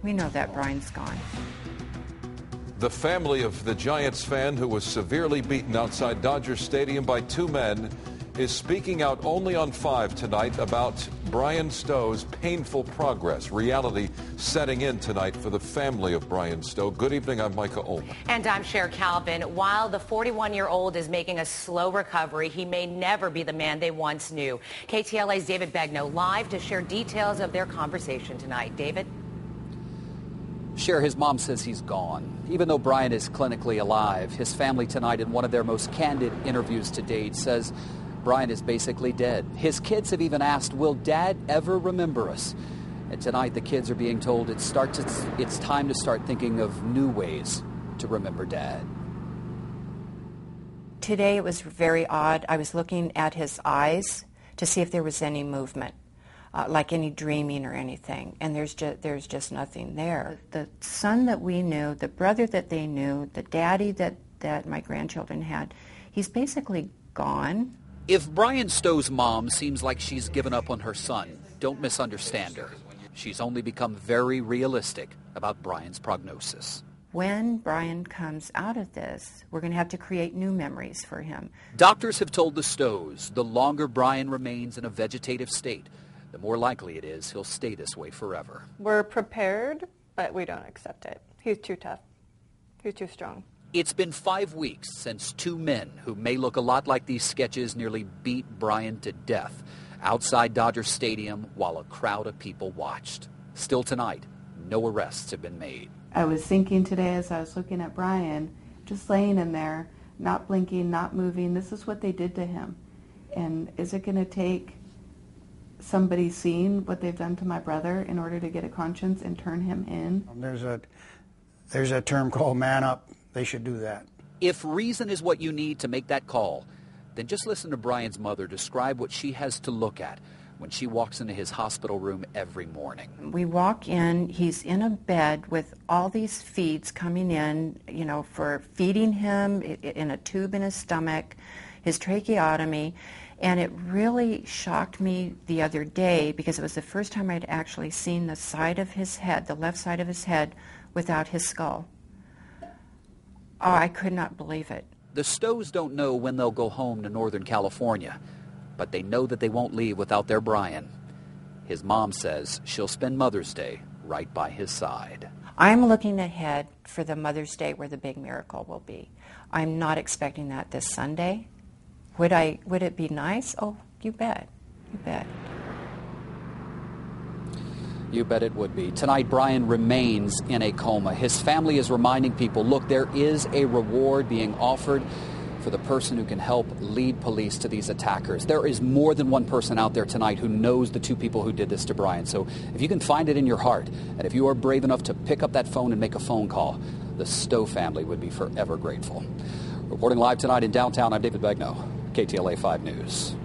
We know that Bryan's gone. The family of the Giants fan who was severely beaten outside Dodger Stadium by two men is speaking out only on 5 tonight about Bryan Stow's painful progress. Reality setting in tonight for the family of Bryan Stow. Good evening, I'm Micah Ullman. And I'm Cher Calvin. While the 41-year-old is making a slow recovery, he may never be the man they once knew. KTLA's David Begnaud live to share details of their conversation tonight. David? Cher, his mom says he's gone. Even though Bryan is clinically alive, his family tonight, in one of their most candid interviews to date, says Bryan is basically dead. His kids have even asked, will Dad ever remember us? And tonight the kids are being told it's time to start thinking of new ways to remember Dad. Today it was very odd. I was looking at his eyes to see if there was any movement, like any dreaming or anything, and there's just nothing there. The son that we knew, the brother that they knew, the daddy that my grandchildren had, he's basically gone. If Bryan Stow's mom seems like she's given up on her son, don't misunderstand her. She's only become very realistic about Bryan's prognosis. When Bryan comes out of this, we're going to have to create new memories for him. Doctors have told the Stows the longer Bryan remains in a vegetative state, the more likely it is he'll stay this way forever. We're prepared, but we don't accept it. He's too tough. He's too strong. It's been 5 weeks since two men who may look a lot like these sketches nearly beat Bryan to death outside Dodger Stadium while a crowd of people watched. Still tonight, no arrests have been made. I was thinking today as I was looking at Bryan, just laying in there, not blinking, not moving. This is what they did to him. And is it going to take somebody seeing what they've done to my brother in order to get a conscience and turn him in? There's a term called man up. They should do that. If reason is what you need to make that call, then just listen to Bryan's mother describe what she has to look at when she walks into his hospital room every morning. We walk in, he's in a bed with all these feeds coming in, for feeding him in a tube in his stomach, his tracheotomy, and it really shocked me the other day because it was the first time I'd actually seen the side of his head, the left side of his head, without his skull. Oh, I could not believe it. The Stows don't know when they'll go home to Northern California, but they know that they won't leave without their Bryan. His mom says she'll spend Mother's Day right by his side. I'm looking ahead for the Mother's Day where the big miracle will be. I'm not expecting that this Sunday. Would it be nice? Oh, you bet. You bet. You bet it would be. Tonight, Bryan remains in a coma. His family is reminding people, look, there is a reward being offered for the person who can help lead police to these attackers. There is more than one person out there tonight who knows the two people who did this to Bryan. So if you can find it in your heart, and if you are brave enough to pick up that phone and make a phone call, the Stow family would be forever grateful. Reporting live tonight in downtown, I'm David Begnaud, KTLA 5 News.